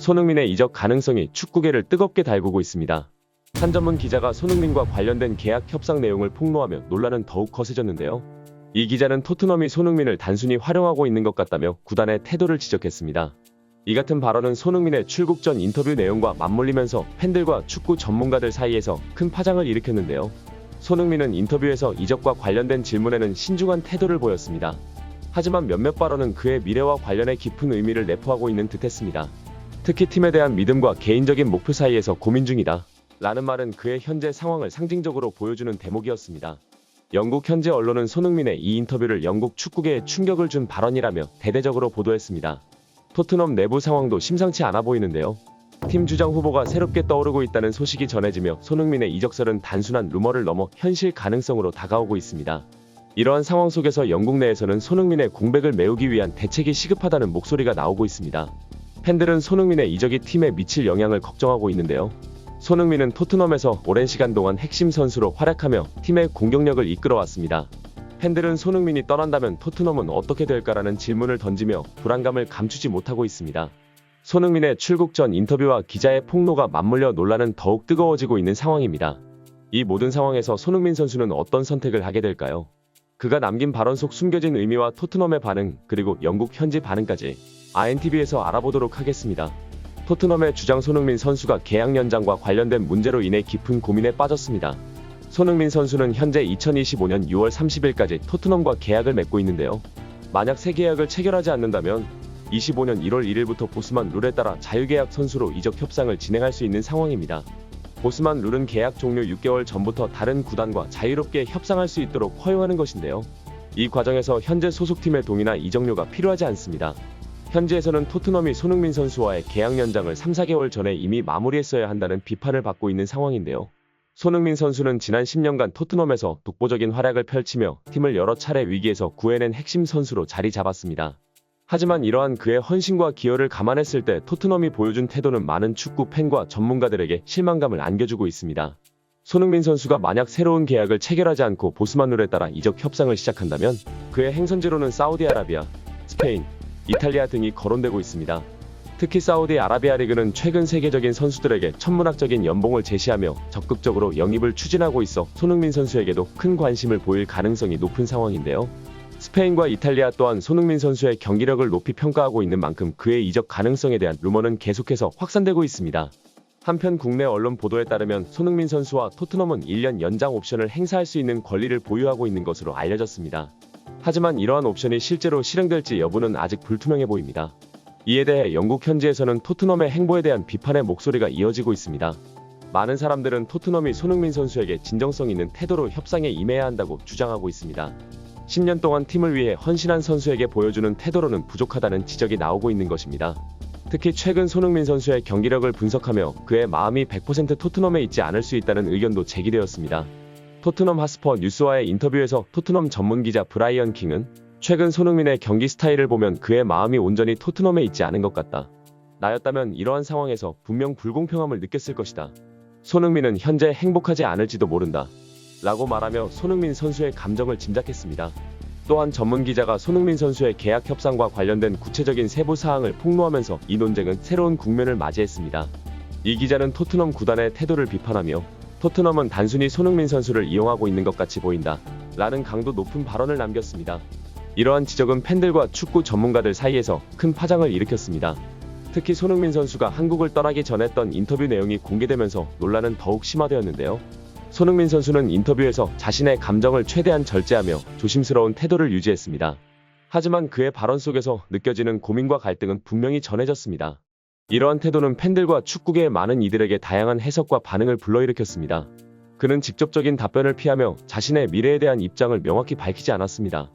손흥민의 이적 가능성이 축구계를 뜨겁게 달구고 있습니다. 한 전문 기자가 손흥민과 관련된 계약 협상 내용을 폭로하며 논란은 더욱 거세졌는데요. 이 기자는 토트넘이 손흥민을 단순히 활용하고 있는 것 같다며 구단의 태도를 지적했습니다. 이 같은 발언은 손흥민의 출국 전 인터뷰 내용과 맞물리면서 팬들과 축구 전문가들 사이에서 큰 파장을 일으켰는데요. 손흥민은 인터뷰에서 이적과 관련된 질문에는 신중한 태도를 보였습니다. 하지만 몇몇 발언은 그의 미래와 관련해 깊은 의미를 내포하고 있는 듯했습니다. 특히 팀에 대한 믿음과 개인적인 목표 사이에서 고민 중이다 라는 말은 그의 현재 상황을 상징적으로 보여주는 대목이었습니다. 영국 현지 언론은 손흥민의 이 인터뷰를 영국 축구계에 충격을 준 발언이라며 대대적으로 보도했습니다. 토트넘 내부 상황도 심상치 않아 보이는데요. 팀 주장 후보가 새롭게 떠오르고 있다는 소식이 전해지며 손흥민의 이적설은 단순한 루머를 넘어 현실 가능성으로 다가오고 있습니다. 이러한 상황 속에서 영국 내에서는 손흥민의 공백을 메우기 위한 대책이 시급하다는 목소리가 나오고 있습니다. 팬들은 손흥민의 이적이 팀에 미칠 영향을 걱정하고 있는데요. 손흥민은 토트넘에서 오랜 시간 동안 핵심 선수로 활약하며 팀의 공격력을 이끌어왔습니다. 팬들은 손흥민이 떠난다면 토트넘은 어떻게 될까라는 질문을 던지며 불안감을 감추지 못하고 있습니다. 손흥민의 출국 전 인터뷰와 기자의 폭로가 맞물려 논란은 더욱 뜨거워지고 있는 상황입니다. 이 모든 상황에서 손흥민 선수는 어떤 선택을 하게 될까요? 그가 남긴 발언 속 숨겨진 의미와 토트넘의 반응, 그리고 영국 현지 반응까지 INTV에서 알아보도록 하겠습니다. 토트넘의 주장 손흥민 선수가 계약 연장과 관련된 문제로 인해 깊은 고민에 빠졌습니다. 손흥민 선수는 현재 2025년 6월 30일까지 토트넘과 계약을 맺고 있는데요. 만약 새 계약을 체결하지 않는다면 25년 1월 1일부터 보스만 룰에 따라 자유계약 선수로 이적 협상을 진행할 수 있는 상황입니다. 보스만 룰은 계약 종료 6개월 전부터 다른 구단과 자유롭게 협상할 수 있도록 허용하는 것인데요. 이 과정에서 현재 소속팀의 동의나 이적료가 필요하지 않습니다. 현지에서는 토트넘이 손흥민 선수와의 계약 연장을 3-4개월 전에 이미 마무리했어야 한다는 비판을 받고 있는 상황인데요. 손흥민 선수는 지난 10년간 토트넘에서 독보적인 활약을 펼치며 팀을 여러 차례 위기에서 구해낸 핵심 선수로 자리 잡았습니다. 하지만 이러한 그의 헌신과 기여를 감안했을 때 토트넘이 보여준 태도는 많은 축구 팬과 전문가들에게 실망감을 안겨주고 있습니다. 손흥민 선수가 만약 새로운 계약을 체결하지 않고 보스만 룰에 따라 이적 협상을 시작한다면 그의 행선지로는 사우디아라비아, 스페인, 이탈리아 등이 거론되고 있습니다. 특히 사우디아라비아 리그는 최근 세계적인 선수들에게 천문학적인 연봉을 제시하며 적극적으로 영입을 추진하고 있어 손흥민 선수에게도 큰 관심을 보일 가능성이 높은 상황인데요. 스페인과 이탈리아 또한 손흥민 선수의 경기력을 높이 평가하고 있는 만큼 그의 이적 가능성에 대한 루머는 계속해서 확산되고 있습니다. 한편 국내 언론 보도에 따르면 손흥민 선수와 토트넘은 1년 연장 옵션을 행사할 수 있는 권리를 보유하고 있는 것으로 알려졌습니다. 하지만 이러한 옵션이 실제로 실행될지 여부는 아직 불투명해 보입니다. 이에 대해 영국 현지에서는 토트넘의 행보에 대한 비판의 목소리가 이어지고 있습니다. 많은 사람들은 토트넘이 손흥민 선수에게 진정성 있는 태도로 협상에 임해야 한다고 주장하고 있습니다. 10년 동안 팀을 위해 헌신한 선수에게 보여주는 태도로는 부족하다는 지적이 나오고 있는 것입니다. 특히 최근 손흥민 선수의 경기력을 분석하며 그의 마음이 100% 토트넘에 있지 않을 수 있다는 의견도 제기되었습니다. 토트넘 핫스퍼 뉴스와의 인터뷰에서 토트넘 전문기자 브라이언 킹은 최근 손흥민의 경기 스타일을 보면 그의 마음이 온전히 토트넘에 있지 않은 것 같다. 나였다면 이러한 상황에서 분명 불공평함을 느꼈을 것이다. 손흥민은 현재 행복하지 않을지도 모른다. 라고 말하며 손흥민 선수의 감정을 짐작했습니다. 또한 전문기자가 손흥민 선수의 계약 협상과 관련된 구체적인 세부 사항을 폭로하면서 이 논쟁은 새로운 국면을 맞이했습니다. 이 기자는 토트넘 구단의 태도를 비판하며 토트넘은 단순히 손흥민 선수를 이용하고 있는 것 같이 보인다. 라는 강도 높은 발언을 남겼습니다. 이러한 지적은 팬들과 축구 전문가들 사이에서 큰 파장을 일으켰습니다. 특히 손흥민 선수가 한국을 떠나기 전 했던 인터뷰 내용이 공개되면서 논란은 더욱 심화되었는데요. 손흥민 선수는 인터뷰에서 자신의 감정을 최대한 절제하며 조심스러운 태도를 유지했습니다. 하지만 그의 발언 속에서 느껴지는 고민과 갈등은 분명히 전해졌습니다. 이러한 태도는 팬들과 축구계의 많은 이들에게 다양한 해석과 반응을 불러일으켰습니다. 그는 직접적인 답변을 피하며 자신의 미래에 대한 입장을 명확히 밝히지 않았습니다.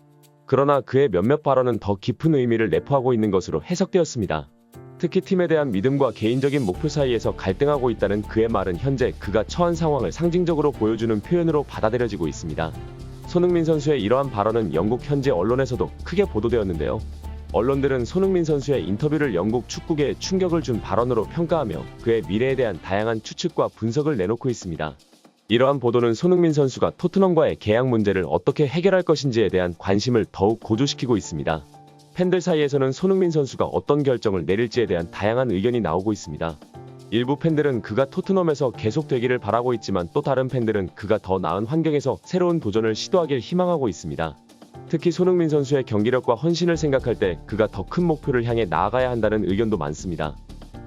그러나 그의 몇몇 발언은 더 깊은 의미를 내포하고 있는 것으로 해석되었습니다. 특히 팀에 대한 믿음과 개인적인 목표 사이에서 갈등하고 있다는 그의 말은 현재 그가 처한 상황을 상징적으로 보여주는 표현으로 받아들여지고 있습니다. 손흥민 선수의 이러한 발언은 영국 현지 언론에서도 크게 보도되었는데요. 언론들은 손흥민 선수의 인터뷰를 영국 축구계에 충격을 준 발언으로 평가하며 그의 미래에 대한 다양한 추측과 분석을 내놓고 있습니다. 이러한 보도는 손흥민 선수가 토트넘과의 계약 문제를 어떻게 해결할 것인지에 대한 관심을 더욱 고조시키고 있습니다. 팬들 사이에서는 손흥민 선수가 어떤 결정을 내릴지에 대한 다양한 의견이 나오고 있습니다. 일부 팬들은 그가 토트넘에서 계속되기를 바라고 있지만 또 다른 팬들은 그가 더 나은 환경에서 새로운 도전을 시도하길 희망하고 있습니다. 특히 손흥민 선수의 경기력과 헌신을 생각할 때 그가 더 큰 목표를 향해 나아가야 한다는 의견도 많습니다.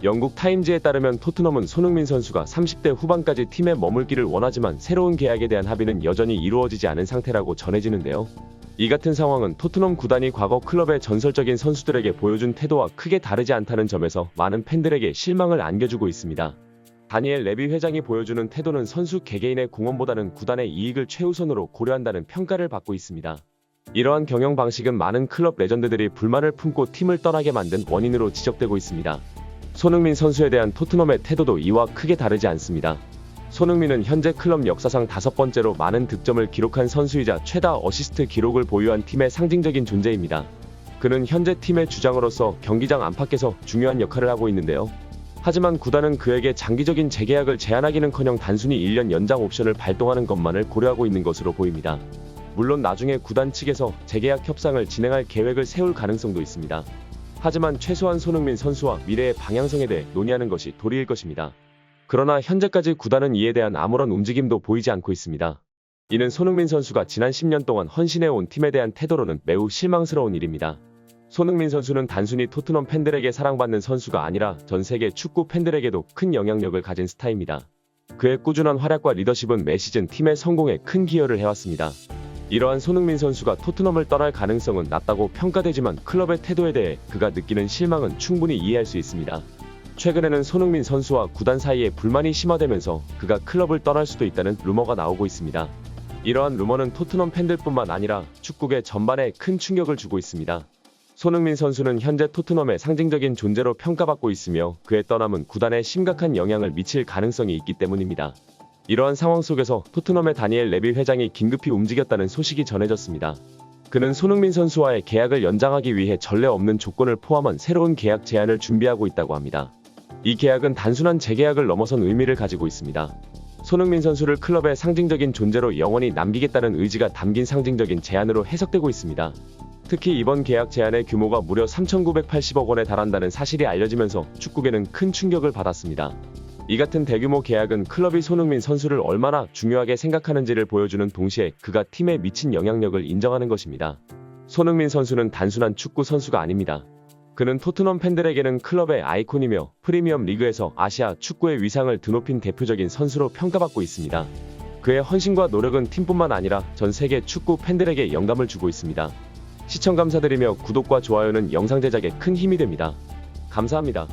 영국 타임즈에 따르면 토트넘은 손흥민 선수가 30대 후반까지 팀에 머물기를 원하지만 새로운 계약에 대한 합의는 여전히 이루어지지 않은 상태라고 전해지는데요. 이 같은 상황은 토트넘 구단이 과거 클럽의 전설적인 선수들에게 보여준 태도와 크게 다르지 않다는 점에서 많은 팬들에게 실망을 안겨주고 있습니다. 다니엘 레비 회장이 보여주는 태도는 선수 개개인의 공헌보다는 구단의 이익을 최우선으로 고려한다는 평가를 받고 있습니다. 이러한 경영 방식은 많은 클럽 레전드들이 불만을 품고 팀을 떠나게 만든 원인으로 지적되고 있습니다. 손흥민 선수에 대한 토트넘의 태도도 이와 크게 다르지 않습니다. 손흥민은 현재 클럽 역사상 5번째로 많은 득점을 기록한 선수이자 최다 어시스트 기록을 보유한 팀의 상징적인 존재입니다. 그는 현재 팀의 주장으로서 경기장 안팎에서 중요한 역할을 하고 있는데요. 하지만 구단은 그에게 장기적인 재계약을 제안하기는커녕 단순히 1년 연장 옵션을 발동하는 것만을 고려하고 있는 것으로 보입니다. 물론 나중에 구단 측에서 재계약 협상을 진행할 계획을 세울 가능성도 있습니다. 하지만 최소한 손흥민 선수와 미래의 방향성에 대해 논의하는 것이 도리일 것입니다. 그러나 현재까지 구단은 이에 대한 아무런 움직임도 보이지 않고 있습니다. 이는 손흥민 선수가 지난 10년 동안 헌신해온 팀에 대한 태도로는 매우 실망스러운 일입니다. 손흥민 선수는 단순히 토트넘 팬들에게 사랑받는 선수가 아니라 전 세계 축구 팬들에게도 큰 영향력을 가진 스타입니다. 그의 꾸준한 활약과 리더십은 매 시즌 팀의 성공에 큰 기여를 해왔습니다. 이러한 손흥민 선수가 토트넘을 떠날 가능성은 낮다고 평가되지만 클럽의 태도에 대해 그가 느끼는 실망은 충분히 이해할 수 있습니다. 최근에는 손흥민 선수와 구단 사이에 불만이 심화되면서 그가 클럽을 떠날 수도 있다는 루머가 나오고 있습니다. 이러한 루머는 토트넘 팬들뿐만 아니라 축구계 전반에 큰 충격을 주고 있습니다. 손흥민 선수는 현재 토트넘의 상징적인 존재로 평가받고 있으며 그의 떠남은 구단에 심각한 영향을 미칠 가능성이 있기 때문입니다. 이러한 상황 속에서 토트넘의 다니엘 레비 회장이 긴급히 움직였다는 소식이 전해졌습니다. 그는 손흥민 선수와의 계약을 연장하기 위해 전례 없는 조건을 포함한 새로운 계약 제안을 준비하고 있다고 합니다. 이 계약은 단순한 재계약을 넘어선 의미를 가지고 있습니다. 손흥민 선수를 클럽의 상징적인 존재로 영원히 남기겠다는 의지가 담긴 상징적인 제안으로 해석되고 있습니다. 특히 이번 계약 제안의 규모가 무려 3,980억 원에 달한다는 사실이 알려지면서 축구계는 큰 충격을 받았습니다. 이 같은 대규모 계약은 클럽이 손흥민 선수를 얼마나 중요하게 생각하는지를 보여주는 동시에 그가 팀에 미친 영향력을 인정하는 것입니다. 손흥민 선수는 단순한 축구 선수가 아닙니다. 그는 토트넘 팬들에게는 클럽의 아이콘이며 프리미엄 리그에서 아시아 축구의 위상을 드높인 대표적인 선수로 평가받고 있습니다. 그의 헌신과 노력은 팀뿐만 아니라 전 세계 축구 팬들에게 영감을 주고 있습니다. 시청 감사드리며 구독과 좋아요는 영상 제작에 큰 힘이 됩니다. 감사합니다.